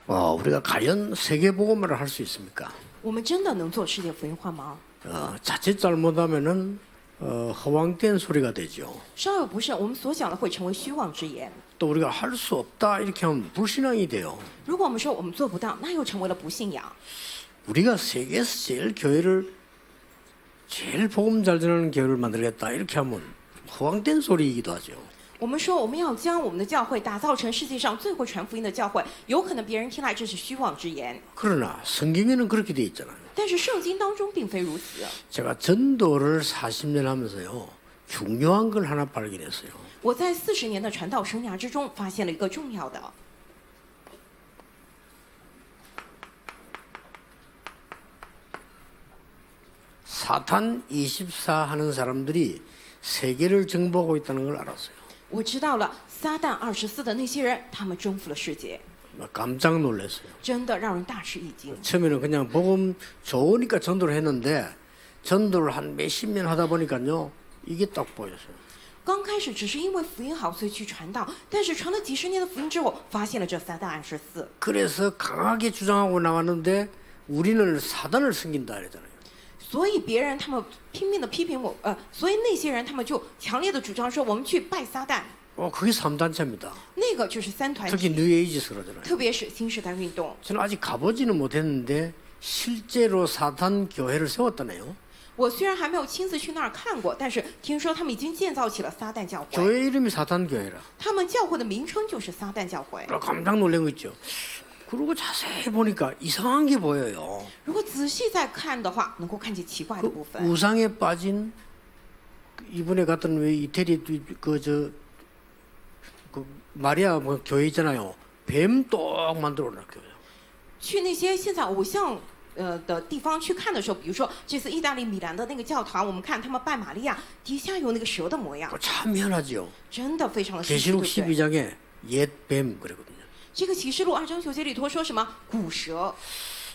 우리가 과연 세계 복음화를 할 수 있습니까? 我们真的能做世界福音化吗？ 자칫 잘못하면은 허황된 소리가 되죠. 稍有不慎，我们所讲的会成为虚妄之言。 또 우리가 할 수 없다 이렇게 하면 불신앙이 돼요. 如果我们说我们做不到，那又成为了不信仰。 우리가 세계에서 제일 복음 잘 전하는 교회를 만들겠다 이렇게 하면 허황된 소리이기도 하죠. 我们说我们要将我们的教会打造成世界上最会传福音的教会，有可能别人听来这是虚妄之言， 그러나 성경에는 그렇게 돼 있잖아요. 但是圣经当中并非如此。 제가 전도를 40년 하면서요. 중요한 걸 하나 발견했어요. 我在40年的传道生涯之中，发现了一个重要的。 사탄 24 하는 사람들이 세계를 정복하고 있다는 걸 알았어요. 我知道了，撒旦24的那些人，他们征服了世界， 깜짝 놀랐어요. 真的让人大吃一惊。 처음에는 그냥 복음 좋으니까 전도를 했는데 전도를 한 몇십 년 하다 보니까요. 이게 딱 보였어요. 刚开始只是因为福音好，所以去传道，但是传了几十年的福音之后，发现了这撒旦24。 그래서 강하게 주장하고 나왔는데 우리는 사단을 섬긴다 그랬잖아요. 所以别人他们拼命的批评我，所以那些人他们就强烈的主张说，我们去拜撒旦， 그게 3단체입니다. 那个就是三团 특히 体， 뉴에이지스 그러잖아요. 特别是新时代运动。 저는 아직 가보지는 못했는데 실제로 사탄 교회를 세웠다네요. 我虽然还没有亲自去那儿看过，但是听说他们已经建造起了撒旦教会， 교회 이름이 사탄 교회라. 他们教会的名称就是撒旦教会。 깜짝 놀란 거 있죠. 그리고 자세히 보니까 이상한 게 보여요. 如果仔细再看的话，能够看见奇怪的部 그 分。 우상에 빠진 이번에 갔던 왜 이태리 그 마리아 뭐 교회 있잖아요. 뱀 똑 만들어 놨어요. 去那些现在偶像的地方去看的时候，比如说这次意大利米兰的那个教堂，我们看他们拜玛利亚，底下有那个蛇的模样， 참 희한하죠. 真的非常的稀奇，对 계시록 不对？ 12장에 옛 뱀 그러거든요. 这个启示录2章9节里头说什么古蛇？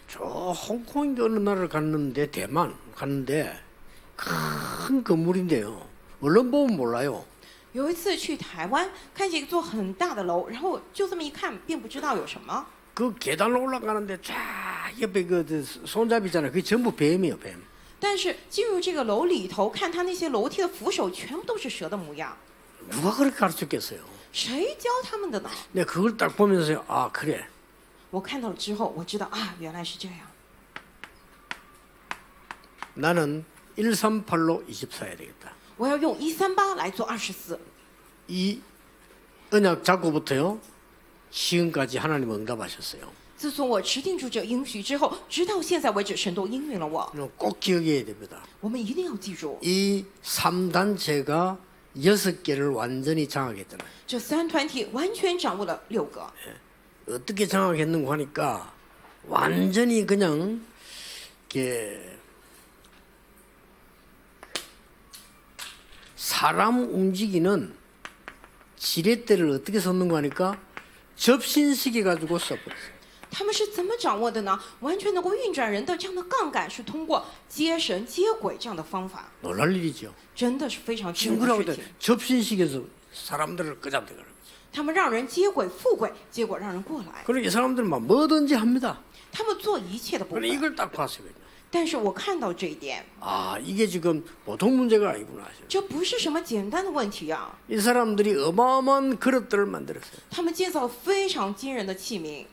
저 홍콩인가 어느 나라를 갔는데 대만 갔는데 큰 건물인데요. 얼른 보면 몰라요. 有一次去台湾，看见一座很大的楼，然后就这么一看，并不知道有什么。 그 계단 올라가는데 쫙 옆에 그 손잡이 있잖아요. 그게 전부 뱀이에요, 뱀. 但是进入这个楼里头，看他那些楼梯的扶手，全部都是蛇的模样。 누가 그렇게 가르쳤겠어요? 谁教他们的呢？ 내가 그걸 딱 보면서 아 그래. 我看到了之后，我知道啊，原来是这样。 나는 138로 24 해야 되겠다. 我要用138来做24。 이 언약 잡고부터요. 지금까지 하나님 응답하셨어요. 自从我持定住这应许之后，直到现在为止，神都应允了我。 꼭 기억해야 됩니다. 我们一定要记住， 이 3단체가 6개를 완전히 장악했잖아요. 这三团体完全掌握了6个。 어떻게 장악했는가 하니까 완전히 그냥 이렇게 사람 움직이는 지렛대를 어떻게 썼는가 하니까 접신시켜 가지고 써버렸어요. 他们是怎么掌握的呢？完全能够运转人的这样的杠杆，是通过接神接轨这样的方法， 놀랄 일이죠. 真的是非常惊人 친구라고 的事情。 접신시켜서 사람들을 끄잡대 가는 거죠. 他们让人接轨复轨，结果让人过来， 그리고 이 사람들은 막 뭐든지 합니다. 他们做一切的部 근데 分。 이걸 딱 봤어요. 그냥. 但是我看到这一点， 아 이게 지금 보통 문제가 아니구나. 这不是什么简单的问题啊！ 이 사람들이 어마어마한 그릇들을 만들었어요. 他们建造了非常惊人的器皿，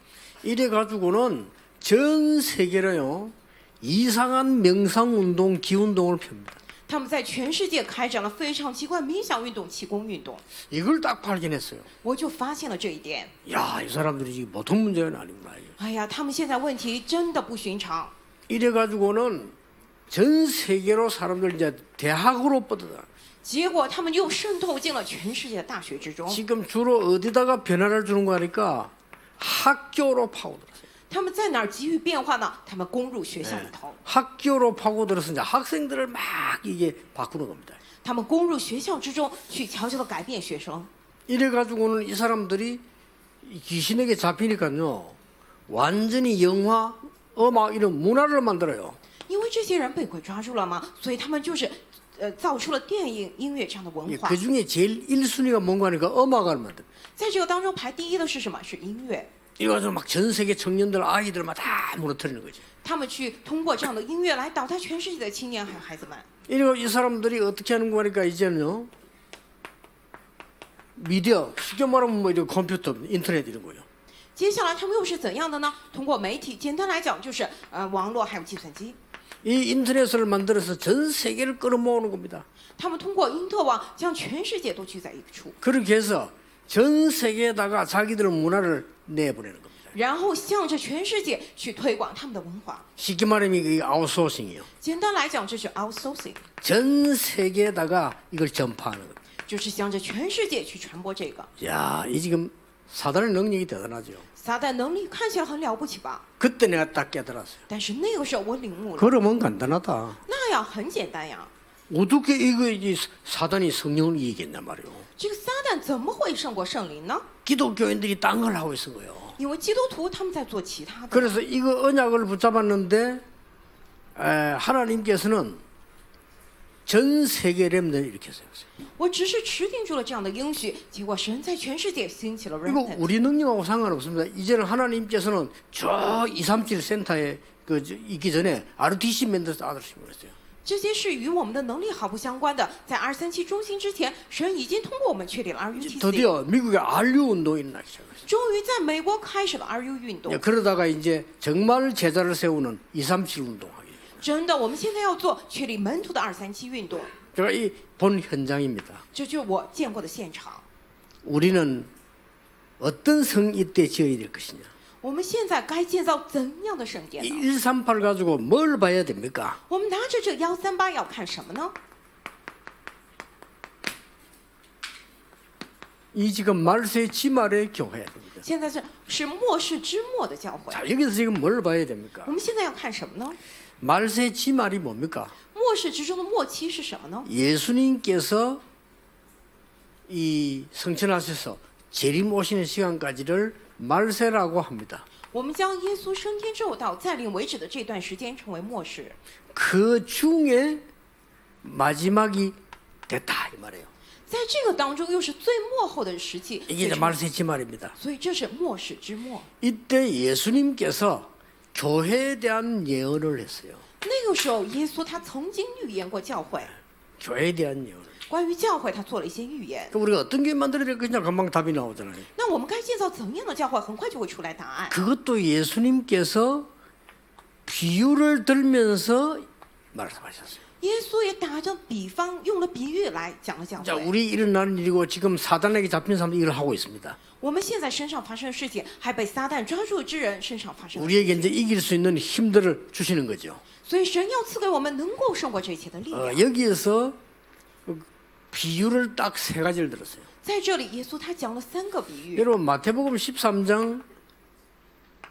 이래 가지고는 전 세계로요 이상한 명상 운동, 기운동을 펴니다. 他们在全世界开展了非常奇怪冥想运动、气功运动。 이걸 딱 발견했어요. 我就发现了这一点。 야, 이 사람들이 지금 보통 문제는 아니구나. 이게. 哎呀，他们现在问题真的不寻常。 이래 가지고는 전 세계로 사람들 이제 대학으로 뻗어다. 结果他们又渗透进了全世界的大学之中。 지금 주로 어디다가 변화를 주는 거 하니까 학교로 파고들었어요. 他们在哪儿给予变化呢？他们攻入学校里头， 학교로 파고들어서 이제 학생들을 막 이게 바꾸는 겁니다. 他们攻入学校之中，去悄悄地改变学生。 이래 가지고는 이 사람들이 귀신에게 잡히니까요 완전히 영화, 음악 이런 문화를 만들어요. 因为这些人被鬼抓住了嘛，所以他们就是造出了电影、音乐这样的文化 그 。 중에 제일 1순위가 뭔가 하니까 음악을 만들. 在这个当中排第一的是什么？是音乐。 이거 가지고 막 전 세계 청년들 아이들 막 다 무너뜨리는 거지. 他们去通过这样的音乐来倒塌全世界的青年还有孩子们。 이리고 이 사람들이 어떻게 하는 거 하니까 이제는요. 미디어, 쉽게 말하면 뭐 이런 컴퓨터, 인터넷 이런 거요. 接下来他们又是怎样的呢？通过媒体，简单来讲就是网络还有计算机。 이 인터넷을 만들어서 전 세계를 끌어모으는 겁니다. 他们通过因特网将全世界都聚在一处， 그렇게 해서 전 세계에다가 자기들 문화를 내보내는 겁니다. 然后向着全世界去推广他们的文化。 쉽게 말하면 이게 아웃소싱이에요. 简单来讲，这是 outsourcing， 전 세계에다가 이걸 전파하는 겁니다. 就是向着全世界去传播这个。 야, 이 지금 사단의 능력이 대단하죠. 撒旦能力看起来很了不起吧？ 그때 내가 딱 깨달았어요. 但是那个时候我领悟了， 그러면 간단하다. 那样很简单呀。 어떻게 이거 이 사단이 성령을 이기겠냐 말이요. 这个撒旦怎么会胜过圣灵呢？ 기독교인들이 딴 걸 하고 있은 거예요. 因为基督徒他们在做其他的。 그래서 이거 언약을 붙잡았는데 하나님께서는 전 세계 렘넌을 이렇게 세웠어요. 我只是持定住了这样的应许，结果神在全世界兴起了 이거 remnant。 우리 능력하고 상관없습니다. 이제는 하나님께서는 저 237 센터에 있기 전에 RTC 만들어서 아들심을 했어요. 这些是与我们的能力毫不相关的。在237中心之前，神已经通过我们确立了 RUTC， 드디어 미국의 RU 운동이 일어나기 시작했어요. 终于在美国开始了 RU 运动。 그러다가 이제 정말 제자를 세우는 237 운동하기. 真的，我们现在要做确立门徒的237运动， 제가 이 본 현장입니다. 这就是我见过的现场。 우리는 어떤 성이 때 지어야 될 것이냐. 我们现在该建造怎样的圣殿 이 呢？ 138 가지고 뭘 봐야 됩니까? 我们拿着这138要看什么呢？ 이 지금 말세 지말의 교회야 됩니다. 现在是末世之末的教会。 자, 여기서 지금 뭘 봐야 됩니까? 我们现在要看什么呢？ 말세 지말이 뭡니까? 末世之中的末期是什么呢？ 예수님께서 이 성천하셔서 재림 오시는 시간까지를 말세라고 합니다. 我们将耶稣升天之后到再临为止的这段时间称为末世， 그 중에 마지막이 됐다 이 말이에요. 在这个当中又是最末后的时期， 이게 이제 말세 지말입니다. 所以这是末世之末。 이때 예수님께서 교회에 대한 예언을 했어요. 那个时候，耶稣他曾经预言过教会， 교회에 대한 예언을. 关于教会他做了一些预言。 그럼 우리가 어떤 게 만들어야 될 거냐 금방 답이 나오잖아요. 那我们该建造怎样的教会，很快就会出来答案。 그것도 예수님께서 비유를 들면서 말씀하셨어요. 耶稣也打着比方，用了比喻来讲了教 자, 会。 우리 일어나는 일이고 지금 사단에게 잡힌 사람들이 이걸 하고 있습니다. 我们现在身上发生的事情，还被撒旦抓住之人身上发生的事 우리에게 情。 이제 이길 수 있는 힘들을 주시는 거죠. 所以神要赐给我们能够胜过这一切的力量。 여기에서 비유를 딱 세 가지를 들었어요. 在这里，耶稣他讲了3个比喻。 여러분 마태복음 13장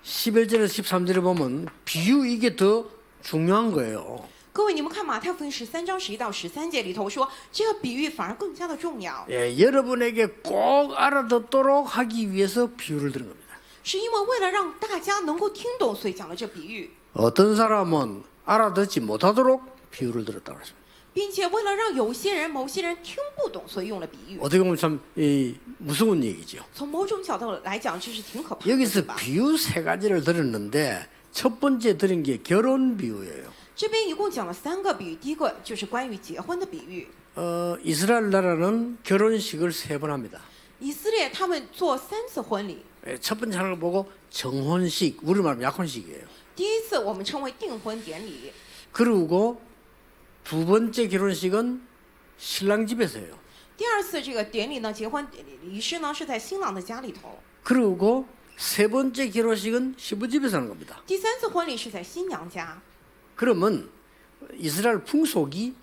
11절에서 13절에 보면 비유 이게 더 중요한 거예요. 各位，你们看马太福音13章11到13节里头说，这个比喻反而更加的重要， 예, 여러분에게 꼭 알아듣도록 하기 위해서 비유를 들은 겁니다. 是因为为了让大家能够听懂，所以讲了这比喻， 어떤 사람은 알아듣지 못하도록 비유를 들었다고 했습니다. 并且为了让有些人、某些人听不懂，所以用了比喻。 어떻게 보면 참 무서운 얘기죠. 从某种角度来讲，这是挺可怕的， 여기서 对吧？ 비유 세 가지를 들었는데 첫 번째 들은 게 결혼 비유예요. 这边一共讲了3个比喻，第一个就是关于结婚的比喻。 이스라엘 나라는 결혼식을 3번 합니다. 以色列他们做3次婚礼， 첫 번째 하는 걸 보고 정혼식, 우리 말하면 약혼식이에요. 第一次我们称为订婚典礼， 그리고 두 번째 결혼식은 신랑 집에서 해요. 第二次这个典礼呢，结婚仪式呢是在新郎的家里头， 그리고 세 번째 결혼식은 시부 집에서 하는 겁니다. 第3次婚礼是在新娘家。 그러면 이스라엘 풍속이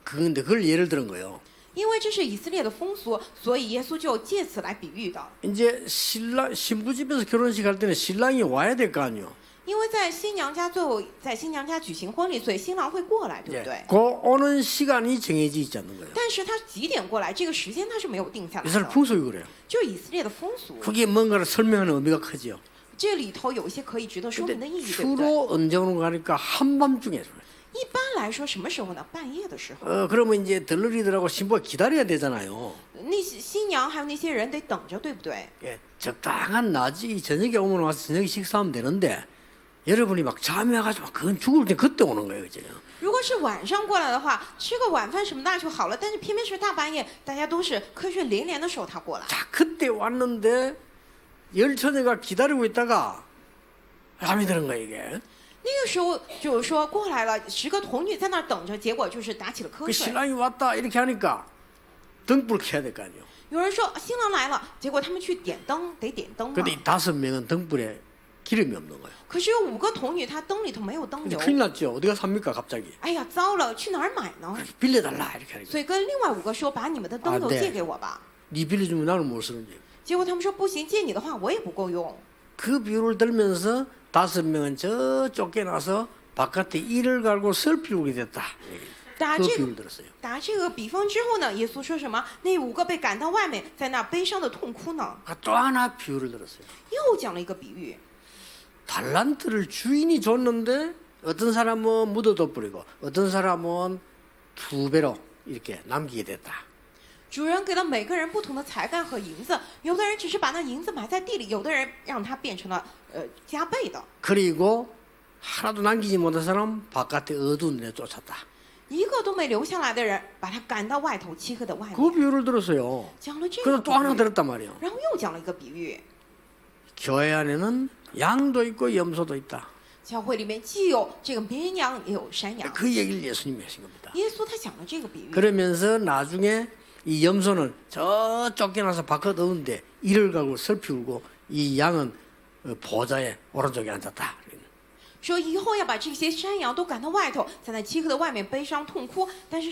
그건데 그걸 예를 들은 거예요. 因为这是以色列的风俗，所以耶稣就借此来比喻的。 이제 신부 집에서 결혼식 할 때는 신랑이 와야 될 거 아니에요. 因为在新娘家最后在新娘家举行婚礼，所以新郎会过来，对不对？ 그 오는 시간이 정해져 있지 않는 거예요. 但是他几点过来，这个时间他是没有定下来 이스라엘 的， 풍속이 그래요. 就是以色列的风俗。 그게 뭔가를 설명하는 의미가 크죠. 这里头有一些可以值得说明的 근데 意义，对不对？ 주로 언제 오는 거 하니까 한밤중에. 一般来说，什么时候呢？半夜的时候。 그러면 이제 들러리들하고 신부가 기다려야 되잖아요. 那些新娘还有那些人得等着，对不对？ 예, 적당한 낮이 저녁에 오면 와서 저녁에 식사하면 되는데 여러분이 막 잠이 와가지고 막 그건 죽을 때 그때 오는 거예요, 그죠? 如果是晚上过来的话，吃个晚饭什么那就好了。但是偏偏是大半夜，大家都是瞌睡连连的时候他过来。 자, 그때 왔는데 열처녀가 기다리고 있다가 잠이 드는 거예요, 이게. 那个时候就是说过来了10个童女在那儿等着，结果就是打起了瞌 그 睡。 신랑이 왔다 이렇게 하니까 등불 켜야 될 거 아니에요. 有人说新郎来了，结果他们去点灯，得点灯嘛 근데 。이 5명은 등불에 기름이 없는 거예요. 可是有5个童女，她灯里头没有灯 근데 油。 큰일 났죠. 어디가 삽니까, 갑자기? 哎呀，糟了，去哪儿买呢？ 빌려달라 이렇게 하니까. 所以跟另外5个说，把你们的灯油 네 借给我吧。 네 빌려주면 나는 못 쓰는지. 结果他们说不行，借你的话我也不够用。 그 비유를 들면서 5명은 저 쫓겨나서 바깥에 이를 갈고 슬피우게 됐다. 打 그 这个 비유를 들었어요. 打这个比方之后呢，耶稣说什么？那5个被赶到外面，在那悲伤的痛哭呢。 또 하나 비유를 들었어요. 又讲了一个比喻， 달란트를 주인이 줬는데 어떤 사람은 묻어둬 버리고 어떤 사람은 2배로 이렇게 남기게 됐다. 主人给了每个人不同的才干和银子，有的人只是把那银子埋在地里，有的人让它变成了加倍的。 그리고 하나도 남기지 못한 사람 바깥에 어두운 데 쫓았다. 一个都没留下来的人，把他赶到外头漆黑的外 그 面。 비유를 들었어요. 讲了这个 그래서 比 또 하나 喻， 들었단 말이에요. 然后又讲了一个比喻。 교회 안에는 양도 있고 염소도 있다. 教会里面既有这个绵羊，也有山羊。 그 얘기를 예수님이 하신 겁니다. 耶稣他讲了这个比喻， 그러면서 나중에 이 염소는 저 쫓겨나서 바깥 더운데 이를 가고 슬피 울고 이 양은 보좌에 오른쪽에 앉았다. 说以后要把这些山羊都赶到外头，在那漆黑的外面悲伤痛哭。但是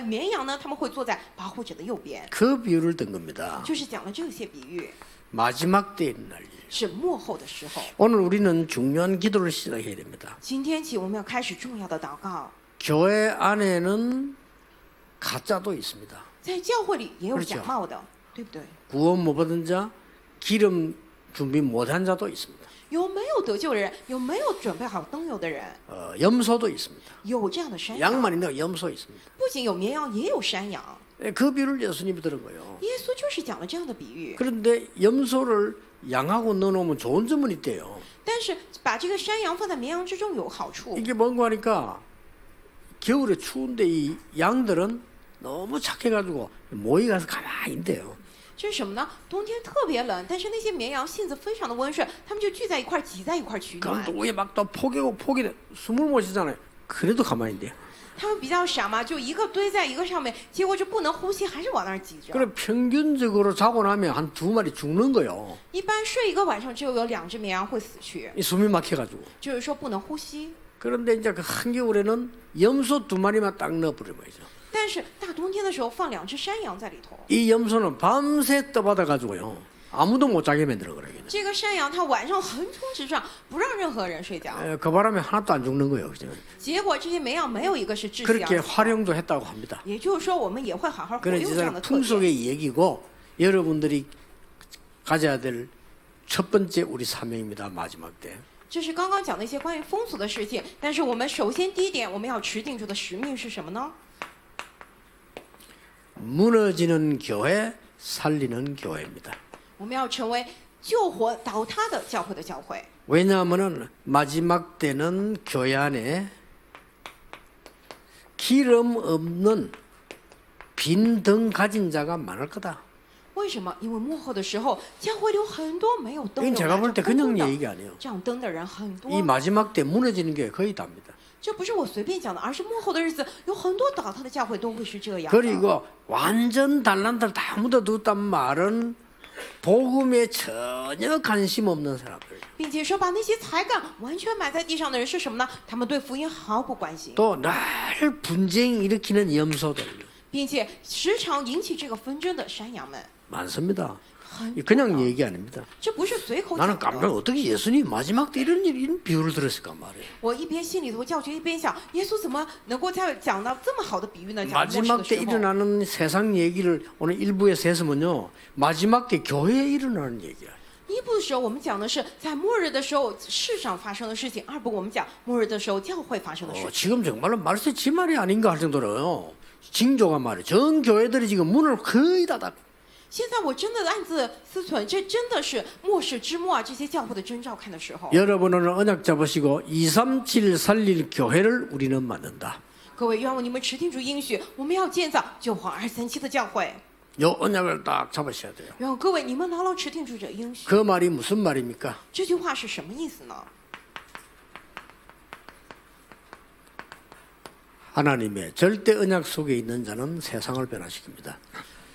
绵羊呢，他们会坐在保护者的右边。 그 비유를 든 겁니다. 就是讲了这些比喻， 마지막 때에 있는 날. 是末后的时候。 오늘 우리는 중요한 기도를 시작해야 됩니다. 今天起，我们要开始重要的祷告。 교회 안에는 가짜도 있습니다. 在教会里也有 그렇죠 假冒的，对不对？ 구원 못 받은 자, 기름 준비 못한 자도 있습니다. 有没有得救的人？有没有准备好灯油的人？ 염소도 있습니다. 有这样的山羊， 양만 있는데 염소 있습니다. 不仅有绵羊，也有山羊。 그 비유를 예수님이 들은 거예요. 耶稣就是讲了这样的比喻。 그런데 염소를 양하고 넣어놓으면 좋은 점은 있대요. 但是把这个山羊放在绵羊之中有好处， 이게 뭔가 하니까 겨울에 추운데 이 양들은 너무 착해가지고 모이 가서 가만히 있대요. 这是什么呢？冬天特别冷，但是那些绵羊性子非常的温顺，它们就聚在一块儿，挤在一块儿取 그럼 暖 또 。 위에 막 또 포기돼 숨을 못 쉬잖아요. 그래도 가만히 있대요. 它们比较傻嘛，就一个堆在一个上面，结果就不能呼吸，还是往那儿挤着。 그래 평균적으로 자고 나면 한 2마리 죽는 거요. 一般睡一个晚上，就有2只绵羊会死去， 이 숨이 막혀가지고. 就是说不能呼吸。 그런데 이제 그 한겨울에는 염소 2마리만 딱 넣어버리면 이죠. 但是大冬天的时候放2只山羊在里头， 이 염소는 밤새 떠받아가지고요. 아무도 못 자게 만들어 그래요. 这个山羊它晚上横冲直撞，不让任何人睡觉。 그 바람에 하나도 안 죽는 거예요. 그죠? 结果这些绵羊没有一个是窒息 그렇게 而死。 활용도 했다고 합니다. 也就是说，我们也会好好活 그런 用这样的 이제는 特点。 풍속의 얘기고 여러분들이 가져야 될 첫 번째 우리 사명입니다. 마지막 때. 这是刚刚讲的一些关于风俗的事情，但是我们首先第一点，我们要持定住的使命是什么呢？ 무너지는 교회, 살리는 교회입니다. 我们要成为救活倒塌的教会的教会。 왜냐하면 마지막 때는 교회 안에 기름 없는 빈 등 가진 자가 많을 거다. 为什么？因为幕后的时候，教会里有很多没有灯 이건 的， 제가 볼 때 空 그냥 空的 얘기가 아니에요. 这样灯的人很多 이 。 마지막 때 무너지는 게 거의 답니다. 这不是我随便讲的，而是幕后的日子有很多倒塌的教会都会是这样的。 그리고 완전 달란트를 다 묻어뒀단 말은 복음에 전혀 관심 없는 사람들. 并且说把那些才干完全埋在地上的人是什么呢？他们对福音毫不关心， 또 늘 분쟁 일으키는 염소들 并且时常引起这个纷争的山羊们， 많습니다. 很多 그냥 얘기 아닙니다. 这不是随口 나는 讲 깜짝 的。 어떻게 예수님 마지막 때 이런 비유를 들었을까 말이에요. 我一边心里头教学，一边想，耶稣怎么能够在讲到这么好的比喻呢？讲末世 마지막 的 때 时候， 일어나는 세상 얘기를 오늘 일부에서 했으면요. 마지막 때 교회에 일어나는 얘기야. 一部的时候我们讲的是在末日的时候世上发生的事情，二部我们讲末日的时候教会发生的事情。 지금 정말로 말세 지말이 아닌가 할 정도로요. 징조가 말이에요. 전 교회들이 지금 문을 거의 다 닫고 现在我真的暗自思忖，这真的是末世之末啊！这些教会的征兆看的时候， 여러분은 언약 잡으시고 237 살릴 교회를 우리는 만든다. 各位，愿望你们持定主应许，我们要建造救黄237的教会。 요 언약을 딱 잡으셔야 돼요. 然后各位，你们牢牢持定主这应许。 그 말이 무슨 말입니까? 这句话是什么意思呢？ 하나님의 절대 언약 속에 있는 자는 세상을 변화시킵니다.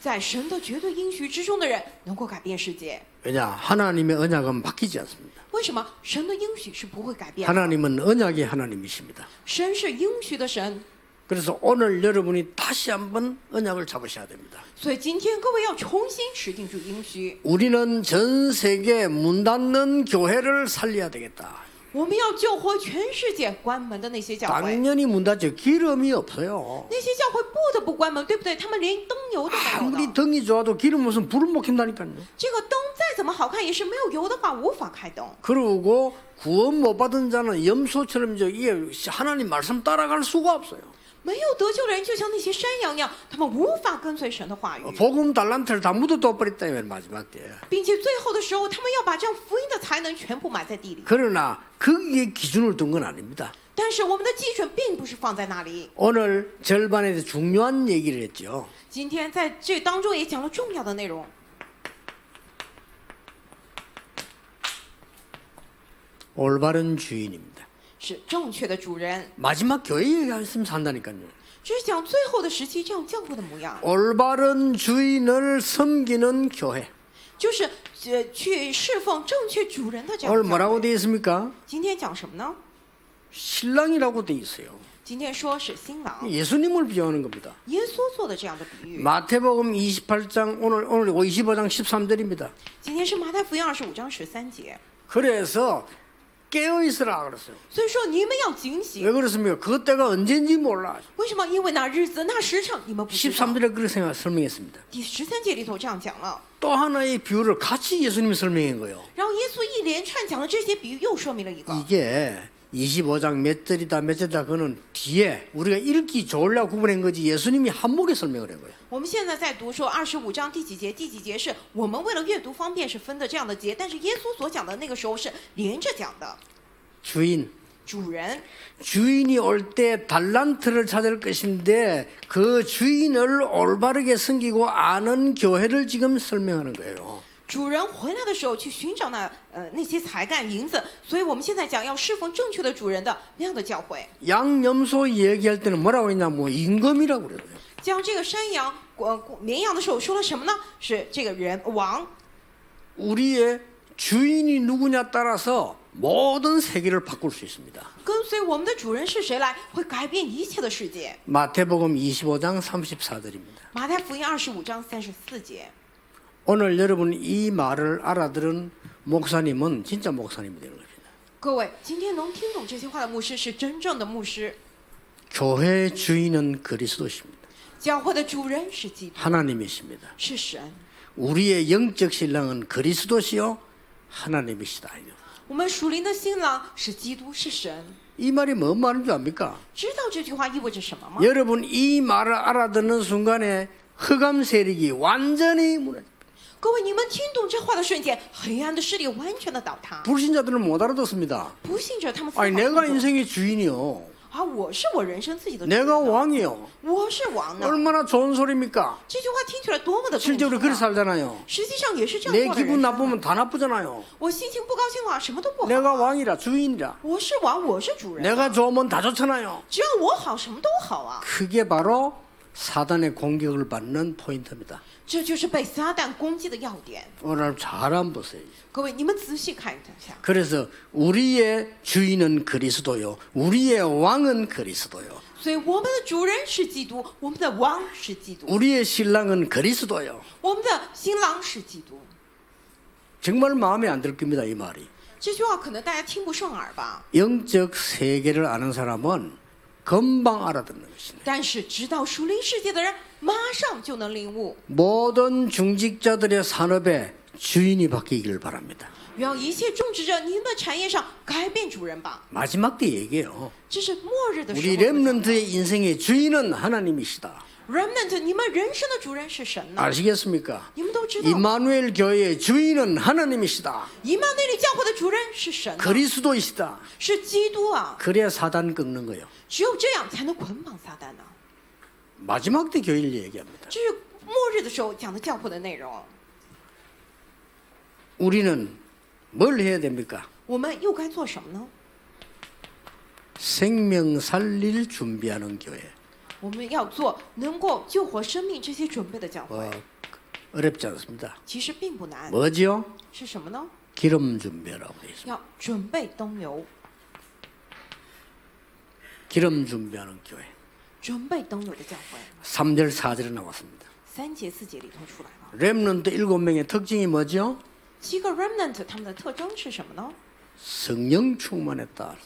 在神的绝对应许之中的人，能够改变世界。 왜냐? 하나님의 언약은 바뀌지 않습니다. 为什么神的应许是不会改变的？ 하나님은 언약의 하나님이십니다. 神是应许的神， 그래서 오늘 여러분이 다시 한번 언약을 잡으셔야 됩니다. 所以今天各位要重新持定主应许。 우리는 전 세계 문 닫는 교회를 살려야 되겠다. 我们要救活全世界关门的那些教会， 당연히 문 닫죠. 기름이 없어요. 那些教会不得不关门，对不对？他们连灯油都没有 아무리 的。 등이 좋아도 기름 없으면 불을 못 켠다니까요. 这个灯再怎么好看，也是没有油的话无法开灯。 그리고 구원 못 받은 자는 염소처럼 이게 하나님 말씀 따라갈 수가 없어요. 没有得救的人，就像那些山羊一样，他们无法跟随神的话语， 복음 달란트를 다 묻어둬 버렸다면 마지막 때. 并且最后的时候，他们要把这样福音的才能全部埋在地里。 그러나 거기에 기준을 둔 건 아닙니다. 但是我们的基准并不是放在那里。 오늘 절반에서 중요한 얘기를 했죠. 今天在这当中也讲了重要的内容， 올바른 주인입니다. 是正确的主人。 마지막 교회 얘기했으면 산다니까요. 这是讲最后的时期这样教会的模样， 올바른 주인을 섬기는 교회. 就是去侍奉正确主人的这样 오늘 的教 뭐라고 会。 되어 있습니까? 今天讲什么呢？ 신랑이라고 되어 있어요. 今天说是新郎， 예수님을 비유하는 겁니다. 耶稣做的这样的比喻。 마태복음 28장 오늘 25장 13절입니다. 今天是马太福音25章13节。 그래서 깨어 있으라 그랬어요. 所以说你们要警 왜 醒， 그렇습니까? 그 때가 언제인지 몰라. 为什么？因为那日子那时辰你们不知道。 13절에 그렇게 설명했습니다. 第13节里头这样讲了， 또 하나의 비유를 같이 예수님이 설명한 거예요. 然后耶稣一连串讲了这些比喻，又说明了一个。 이게 25장 몇 절이다 몇 절이다 그거는 뒤에 우리가 읽기 좋으려고 구분한 거지 예수님이 한목에 설명을 한 거예요. 我们现在在读说25章第几节，第几节是我们为了阅读方便是分的这样的节，但是耶稣所讲的那个时候是连着讲的。 주인. 主人， 주인이 올 때 달란트를 찾을 것인데 그 주인을 올바르게 섬기고 아는 교회를 지금 설명하는 거예요. 主人回来的时候去寻找那些才干银子，所以我们现在讲要侍奉正确的主人的那样的教会。 양염소 얘기할 때는 뭐라고 했냐? 뭐 임금이라고 그래요. 讲这个山羊、绵羊的时候说了什么呢？是这个人王。 우리의 주인이 누구냐 따라서 모든 세계를 바꿀 수 있습니다. 跟随我们的主人是谁来，会改变一切的世界。 마태복음 25장 34절입니다. 马太福音25章34节。 오늘 여러분 이 말을 알아들은 목사님은 진짜 목사님이 되는 겁니다. 各位，今天能听懂这些话的牧师是真正的牧师。 교회 주인은 그리스도십니다. 教会的主人是基督， 하나님이십니다. 是神。 우리의 영적 신랑은 그리스도시요 하나님이시다. 我们属灵的新郎是基督，是神。 이 말이 뭔 말인 줄 압니까? 知道这句话意味着什么吗？ 여러분 이 말을 알아듣는 순간에 흑암 세력이 완전히 무너져. 各位，你们听懂这话的瞬间，黑暗的势力完全的倒塌。 불신자들은 못 알아듣습니다. 不信者他们思考 아니 不 내가 懂 인생의 주인이요. 啊，我是我人生自己的主人 내가 왕이요. 我是王呢。 얼마나 좋은 소리입니까? 这句话听起来多么的动 실제로 听 그렇게 啊！ 살잖아요. 实际上也是这 내 样过的人 기분 生啊。 나쁘면 다 나쁘잖아요. 我心情不高兴了，什么都不好。 내가 왕이라 주인이라. 我是王，我是主人。 내가 좋으면 다 좋잖아요. 只要我好，什么都好啊。 그게 바로 사단의 공격을 받는 포인트입니다. 这就是被撒旦攻击的要点。 오늘 잘 한번 보세요. 各位，你们仔细看一下。 그래서 우리의 주인은 그리스도요. 우리의 왕은 그리스도요. 所以我们的主人是基督，我们的王是基督， 우리의 신랑은 그리스도요. 我们的新郎是基督。 정말 마음에 안 들 겁니다. 이 말이. 这句话可能大家听不顺耳吧， 영적 세계를 아는 사람은 금방 알아듣는 것입니다. 但是知道属灵世界的人，马上就能领悟。 모든 중직자들의 산업에 주인이 바뀌기를 바랍니다. 愿一切种植者，你们的产业上改变主人吧。 마지막 때 얘기해요. 这是末日的时 우리 候会讲的。 렘넌트의 인생의 주인은 하나님이시다. remnant， 你们人生的主人是神呢？ 아시겠습니까? 你们都知道， 이마누엘 교회의 주인은 하나님이시다. 以马内利教会的主人是神呢， 그리스도이시다. 是基督啊！ 그래야 사단 꺾는 거예요. 只有这样才能捆绑撒旦呢。 마지막 때 교회를 얘기합니다. 这是末日的时候讲的教会的内容。 우리는 뭘 해야 됩니까? 我们又该做什么呢？ 생명 살릴 준비하는 교회. 我们要做能够救活生命这些准备的教会， 어렵지 않습니다. 其实并不难。 뭐지요? 是什么呢？ 기름 준비하라고 되어 있습니다. 要准备灯油， 기름 준비하는 교회. 准备灯油的教会。 3절 4절에 나왔습니다. 3节4节里头出来了。 렘넌트 7명의 특징이 뭐죠? 7个 remnant 他们的特征是什么呢？ 성령 충만했다.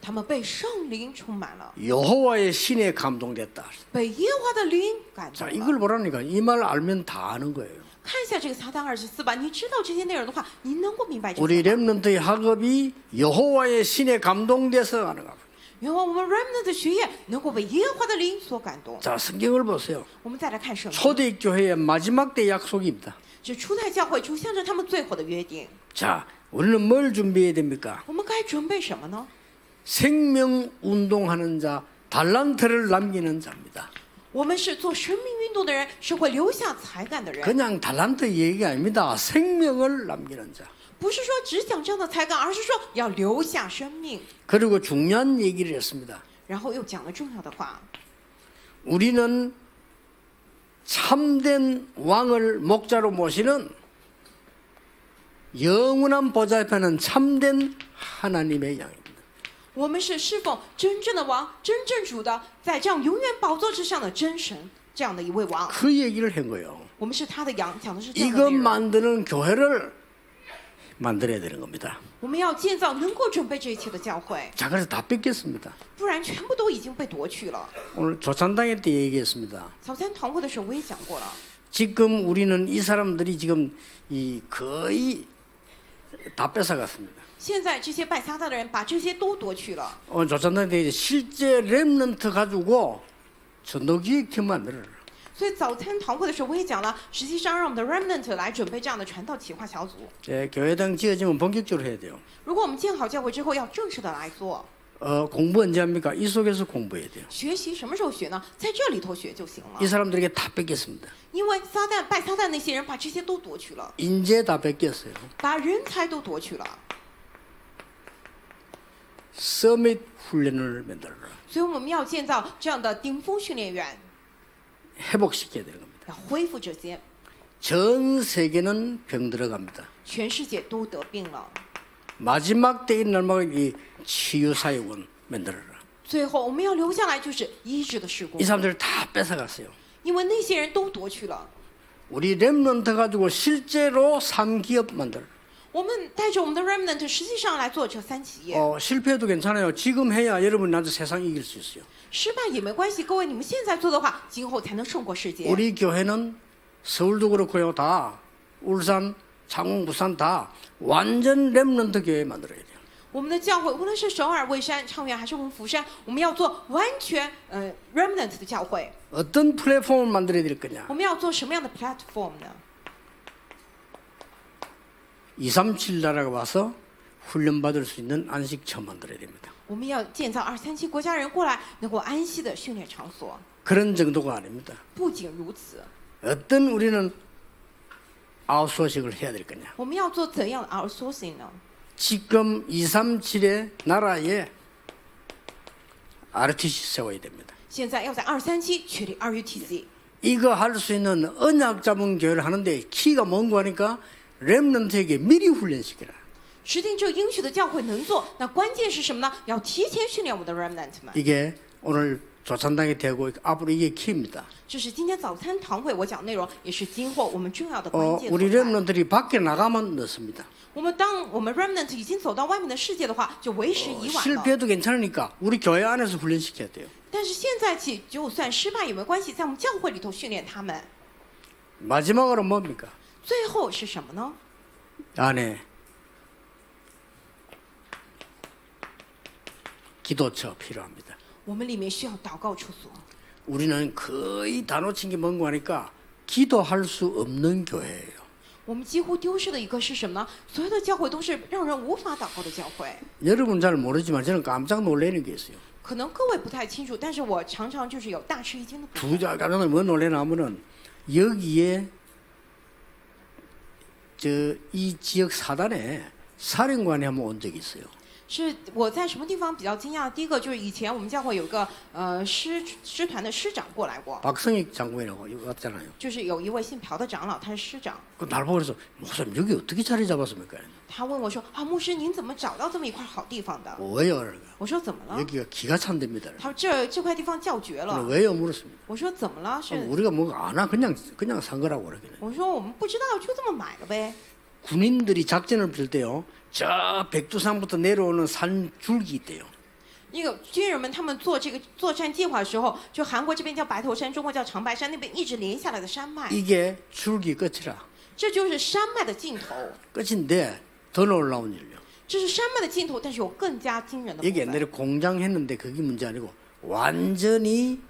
他们被圣灵充满了， 여호와의 신에 감동됐다. 被耶和华的灵感动 자, 了。 이걸 보라니까 이 말 알면 다 아는 거예요. 看一下这个撒旦24吧，你知道这些内容的话，你能够明白这 우리 些吗。 렘넌트의 학업이 여호와의 신에 감동돼서 하는 거. 原来我们 remnant 的学业能够被耶和华的灵所感动。 자, 성경을 보세요. 我们再来看圣经， 초대교회의 마지막 때 약속입니다. 这初代教会就象征他们最后的约定。 자, 우리는 뭘 준비해야 됩니까? 我们该准备什么呢？ 생명 운동하는 자, 달란트를 남기는 자입니다. 我们是做生命运动的人，是会留下才干的人， 그냥 달란트 얘기가 아닙니다. 생명을 남기는 자. 不是说只讲这样的才干，而是说要留下生命。 그리고 중요한 얘기를 했습니다. 然后又讲了重要的话， 우리는 참된 왕을 목자로 모시는 영원한 보좌 옆에는 참된 하나님의 양입니다. 我们是侍奉真正的王、真正主的，在这样永远宝座之上的真神，这样的一位王。 그 얘기를 한 거예요. 我们是他的羊，讲的是这样的 이것 内容。 만드는 교회를 만들어야 되는 겁니다. 我们要建造能够准备这一切的教会， 자, 그래서 다 뺏겼습니다. 不然全部都已经被夺去了。 오늘 조찬당회 때 얘기했습니다. 早餐堂会的时候我也讲过了， 지금 우리는 이 사람들이 지금 이 거의 다 뺏어갔습니다. 现在这些拜撒旦的人把这些都夺去了。 오늘 조찬당회 때 실제 렘넌트 가지고 전도기획팀 만들어라. 所以早餐堂会的时候我也讲了，实际上让我们的 remnant 来准备这样的传道企划小组。 제 교회당 지어지면 본격적으로 해야 돼요. 如果我们建好教会之后，要正式的来做 공부 언제 합니까? 이 속에서 공부해야 돼요. 学习，什么时候学呢？在这里头学就行了 이 。 사람들에게 다 뺏겼습니다. 因为撒旦拜撒旦那些人把这些都夺去了， 인재 다 뺏겼어요. 把人才都夺去了。 서밋 훈련을 만들어라. 所以我们要建造这样的顶峰训练员， 회복시켜야 되는 겁니다. 要恢复这些。 전 세계는 병 들어갑니다. 全世界都得病了， 마지막 때인 날마다 이 치유 사역은 만들어라. 最后我们要留下来就是医治的事工 이 ， 사람들 다 뺏어갔어요. 因为那些人都夺去了。 우리 렘넌트 가지고 실제로 3기업 만들어라. 我们带着我们的 remnant 实际上来做这3企业， 실패해도 괜찮아요. 지금 해야 여러분 나도 세상 이길 수 있어요. 失败也没关系。各位，你们现在做的话，今后才能胜过世界。 우리 교회는 서울도 그렇고요. 다 울산, 창원, 부산 다 완전 렘넌트 교회 만들어야 돼요. 我们的教会，无论是首尔、蔚山、昌原还是我们釜山，我们要做完全remnant 的教会。 어떤 플랫폼을 만들어야 될 거냐? 我们要做什么样的 platform 呢？ 237 나라가 와서 훈련받을 수 있는 안식처 만들어야 됩니다. 我们要建造237国家人过来能够安息的训练场所。 그런 정도가 아닙니다. 不仅如此， 어떤 우리는 아웃소싱을 해야 될 거냐? 我们要做怎样的 outsourcing 呢？ 지금 237의 나라에 RTC 세워야 됩니다. 现在要在237确立RUTC。 이거 할 수 있는 언약 잡은 교회를 하는데 키가 뭔고 하니까 렘넌트에게 미리 훈련시키라. 指定这应许的教会能做，那关键是什么呢？要提前训练我们的 remnant 们。 이게 오늘 조찬당이 되고 앞으로 이게 키입니다. 这是今天早餐堂会我讲内容，也是今后我们重要的关键所 우리 在。 렘넌트들이 밖에 나가면 늦습니다. 当我们 remnant 已经走到外面的世界的话，就为时已晚了。 실패해도 괜찮으니까 우리 교회 안에서 훈련시켜야 돼요. 但是现在起，就算失败也没关系，在我们教会里头训练他们。 마지막으로 뭡니까? 最后是什么呢？ 안에 기도처 필요합니다. 我们里面需要祷告处所。 우리는 거의 다 놓친 게 뭔가 하니까 기도할 수 없는 교회예요. 我们几乎丢失的一个是什么呢？所有的教会都是让人无法祷告的教会。 여러분 잘 모르지만 저는 깜짝 놀라는 게 있어요. 可能各位不太清楚，但是我常常就是有大吃一惊的部分。 두자 깜짝 뭐 놀래나 하면은 여기에 이 지역 사단에 사령관이 한번 온 적이 있어요. 是我在什么地方比较惊讶？第一个就是以前我们教会有个师团的师长过来过， 박성익 장군이라고 여기 왔잖아요. 就是有一位姓朴的长老，他是师长。 그 날 보고 그래서 목사님 여기 어떻게 자리 잡았습니까? 他问我说：“啊，牧师，您怎么找到这么一块好地方的？” 왜요? 그러니까 我说：“怎么了？” 여기가 기가 찬답니다. 他说：“这块地方叫绝了。 왜요? 물었습니다. 我说：“怎么了？”是 우리가 뭐 아나 그냥 산 거라고 그러기는. 我说：“我们不知道，就这么买了呗。 군인들이 작전을 펼 때요. 저 백두산부터 내려오는 산 줄기 있대요. 那个军人们他们做这个作战计划的时候，就韩国这边叫白头山，中国叫长白山，那边一直连下来的山脉， 이게 줄기 끝이라. 这就是山脉的尽头。 끝인데 더 놀라운 일이요. 这是山脉的尽头，但是有更加惊人的部 여기 分。 옛날에 공장 했는데 그게 문제 아니고 완전히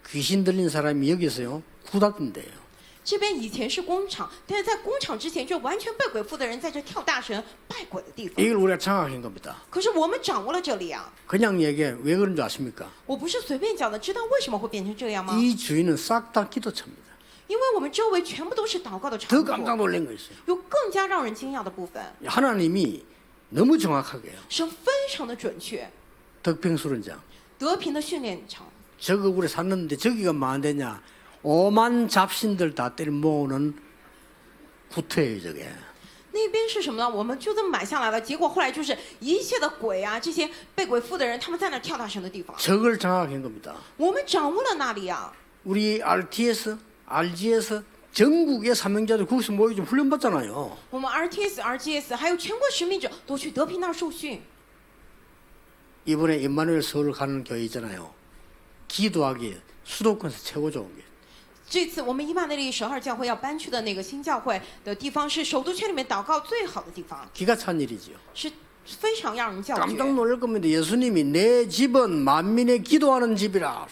귀신 들린 사람이 여기서요 구닥인데요. 这边以前是工厂，但是在工厂之前就完全被鬼附的人在这跳大神拜鬼的地方。 이걸 우리가 장악한 겁니다. 可是我们掌握了这里啊！ 그냥 얘기해. 왜 그런 줄 아십니까? 我不是随便讲的，知道为什么会变成这样吗？ 이 주인은 싹 다 기도처입니다. 因为我们周围全部都是祷告的 더 场 깜짝 所， 놀란 거 있어요. 有更加让人惊讶的部分。 하나님이 너무 정확하게요. 神非常的准确， 덕평수련장. 德平的训练场， 저거 우리 샀는데 저기가 뭐 안 되냐? 5만 잡신들 다 때려 모으는 구태예요 저게. 那边是什么呢？我们就这么买下来了，结果后来就是一切的鬼啊，这些被鬼附的人，他们在那跳大神的地方， 저걸 장악한 겁니다. 我们掌握了那里啊！ 우리 RTS, RGS 전국의 사명자들 거기서 모이죠 훈련 받잖아요. 我们 RTS、RGS 还有全国使命者都去德平那儿受训。 이번에 임마누엘 서울 가는 교회 있잖아요. 기도하기 수도권에서 최고 좋은 게. 这次我们伊曼内利12教会要搬去的那个新教会的地方，是首都圈里面祷告最好的地方， 기가 찬 일이지요. 是非常让人叫 깜짝 绝。 놀랄 겁니다. 예수님이 내 집은 만민의 기도하는 집이라.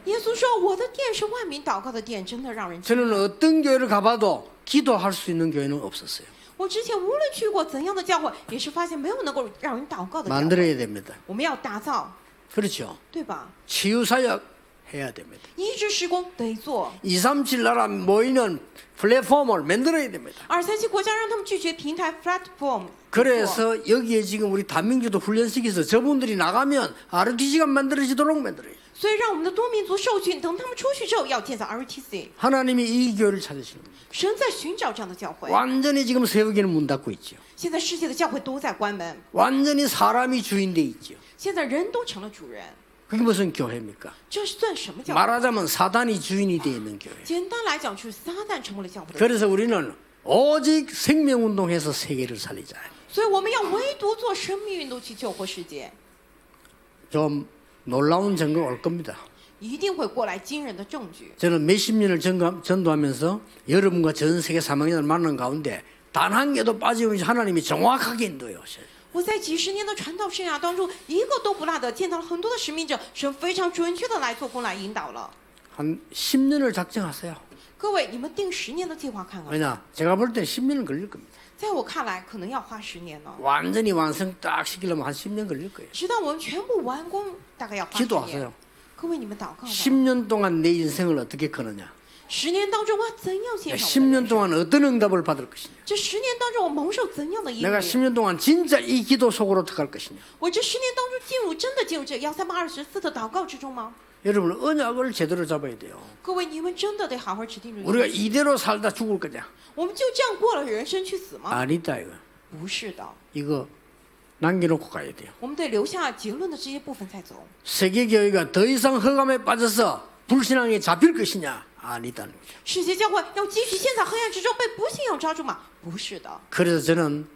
耶稣说：“我的殿是万民祷告的殿。”真的让人惊讶。 저는 어떤 교회를 가봐도 기도할 수 있는 교회는 없었어요. 我之前无论去过怎样的教会，也是发现没有能够让人祷告的教会。 만들어야 됩니다. 我们要打造， 그렇죠. 对吧？ 치유사역 해야 됩니다. 医治施工得做。 237 나라 모이는 플랫폼을 만들어야 됩니다. 237国家让他们拒绝平台 platform。 그래서 여기에 지금 우리 단민주도 훈련시켜서 저분들이 나가면 RTC가 만들어지도록 만들어요. 所以让我们的多民族受训，等他们出去之后要建造 RTC。 하나님이 이 교회를 찾으시는 겁니다. 神在寻找这样的教会。 완전히 지금 세우기는 문 닫고 있죠. 现在世界的教会都在关门， 완전히 사람이 주인 돼 있죠. 现在人都成了主人， 그게 무슨 교회입니까? 这算什么教会？ 말하자면 사단이 주인이 돼 있는 교회. 简单来讲，就是撒旦成为了教会的主。 그래서 우리는 오직 생명운동해서 세계를 살리자. 所以我们要唯独做生命运动去救活世界， 좀 놀라운 증거 올 겁니다. 一定会过来惊人的证据。 저는 몇십 년을 전도하면서 여러분과 전 세계 사명자를 만난 가운데 단 한 개도 빠짐없이 하나님이 정확하게 인도해 오셔요. 我在几十年的传道生涯当中，一个都不落的见到了很多的使命者，神非常准确的来做工来引导了。 한 10년을 작정하세요. 各位，你们定10年的计划看看， 왜냐? 제가 볼 때 10년은 걸릴 겁니다. 在我看来，可能要花10年呢。 완전히 완성 딱 시키려면 한 10년 걸릴 거예요. 直到我们全部完工，大概要花10年。 기도하세요. 各位，你们祷告吧。 10년 동안 내 인생을 어떻게 거느냐? 10年当中，我要怎样献上我的 10년 人生？ 동안 어떤 응답을 받을 것이냐? 这10年当中，我蒙受怎样的应 내가 允？ 10년 동안 진짜 이 기도 속으로 들어갈 것이냐? 我这10年当中真的进入这13824的祷告之中吗？ 여러분 언약을 제대로 잡아야 돼요. 各位，你们真的得好好指定这个。 우리가 이대로 살다 죽을 거냐? 我们就这样过了人生去死吗？ 아니다 이거. 不是的， 이거 남겨놓고 가야 돼요. 我们得留下结论的这些部分再走。 세계 교회가 더 이상 허감에 빠져서 불신앙에 잡힐 것이냐? 아니다는 거죠. 世界教会要继续陷在黑暗之中被不信仰抓住吗？不是的。 그래서 저는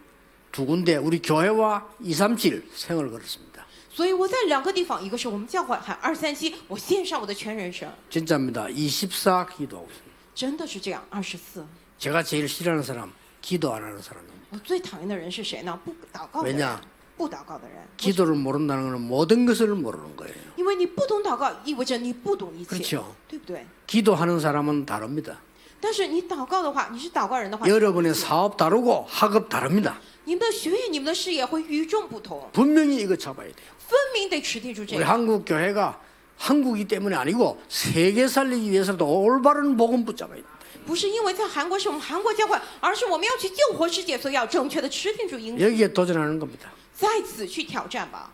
두 군데 우리 교회와 237 생을 걸었습니다. 所以我在2个地方，一个是我们教会，还有237，我献上我的全人生， 진짜입니다. 24 기도하고 있습니다. 真的是这样。24， 제가 제일 싫어하는 사람 기도 안 하는 사람입니다. 我最讨厌的人是谁呢？不祷告的人。 왜냐? 不祷告的人。 기도를 모른다는 것은 모든 것을 모르는 거예요. 因为你不懂祷告，意味着你不懂一切， 그렇죠. 对不对？ 기도하는 사람은 다릅니다. 但是你祷告的话，你是祷告人的话， 여러분의 사업 다르고 학업 다릅니다. 你们的学业、你们的事业会与众不同， 분명히 이거 잡아야 돼요. 分明得持定住这 우리 个。 한국 교회가 한국이기 때문에 아니고 세계 살리기 위해서도 올바른 복음 붙잡아야 돼요. 不是因为在韩国是我们韩国教会，而是我们要去救活世界，所以要正确的持定住应许， 여기에 도전하는 겁니다. 在此去挑战吧。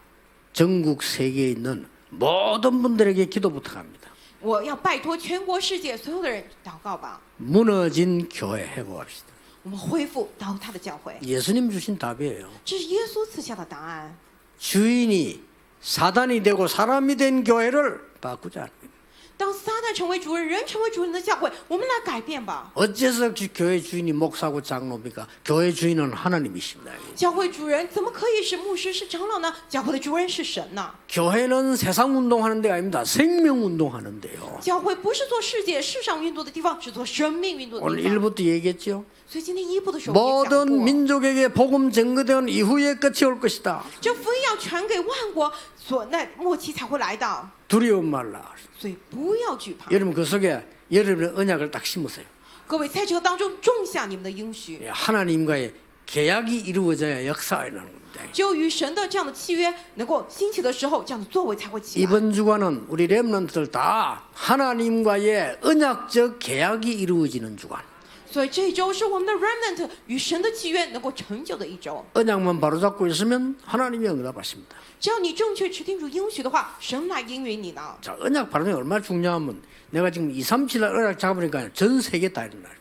전국 세계에 있는 모든 분들에게 기도 부탁합니다. 我要拜托全国世界所有的人祷告吧， 무너진 교회 회복합시다. 我们恢复倒塌的教会， 예수님 주신 답이에요. 这是耶稣赐下的答案。 주인이 사단이 되고 사람이 된 교회를 바꾸자. 当撒旦成为主人，人成为主人的教会，我们来改变吧。 어째서 교회 주인이 목사고 장로입니까? 교회 주인은 하나님이십니다. 教会主人怎么可以是牧师是长老呢？教会的主人是神呢。 교회는 세상 운동하는 데가 아닙니다. 생명 운동하는 데요. 教会不是做世界世上运动的地方，是做生命运动的 오늘 地方。 1부터 얘기했죠. 所以今天一部的时候也讲 모든 过， 민족에게 복음 전거된 이후에 끝이 올 것이다. 这福音要传给万国，所那末期才会来到。 두려움 말라. 所以不要惧怕。 여러분 그 속에 여러분의 언약을 딱 심으세요. 各位在这个当中种下你们的应许， 예, 하나님과의 계약이 이루어져야 역사가 일어나는 겁니다. 只有与神的这样的契约能够兴起的时候，这样的作为才会起来。 이번 주간은 우리 렘넌트들 다 하나님과의 언약적 계약이 이루어지는 주간. 所以这一周是我们的 remnant 与神的契约能够成就的一周。 언약만 바로잡고 있으면 하나님이 응답하십니다. 只要你正确持定住应许的话，神来应允你呢。 자, 언약 바로잡이 얼마나 중요하면 내가 지금 2, 3, 7날 언약 잡으니까 전 세계 다 일어나는 거예요.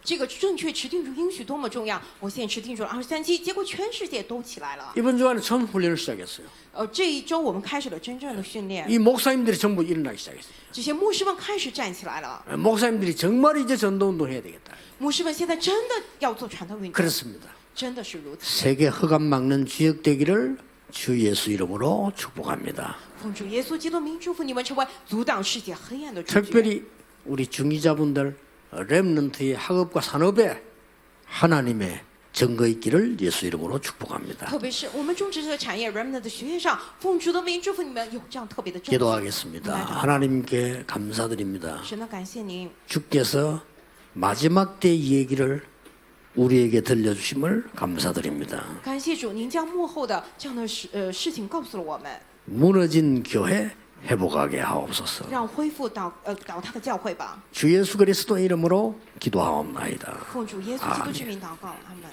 这个正确持定住应许多么重要！我现在持定住了23期，结果全世界都起来了。 이번 주간에 처음 훈련을 시작했어요. 这一周我们开始了真正的训练， 이 목사님들이 전부 일어나기 시작했어요. 这些牧师们开始站起来了。 목사님들이 정말 이제 전도운동 해야 되겠다. 牧师们现在真的要做传道运动， 그렇습니다. 真的是如此。 세계 흑암 막는 주역 되기를 주 예수 이름으로 축복합니다. 奉主耶稣基督名祝福你们成为阻挡世界黑暗的主角。 특별히 우리 중위자분들 렘넌트의 학업과 산업에 하나님의 증거 있기를 예수 이름으로 축복합니다. 特别是我们种植这个产业 remnant 的学业上，奉主的名祝福你们有这样特别的正 기도하겠습니다. 하나님께 감사드립니다. 神呢，感谢您， 주께서 마지막 때 이 얘기를 우리에게 들려주심을 감사드립니다. 感谢主，您将幕后的这样的事情告诉了我们， 무너진 교회 회복하게 하옵소서. 让恢复倒塌的教会吧。 주 예수 그리스도 이름으로 기도하옵나이다. 奉主耶稣基督之名祷告，阿门。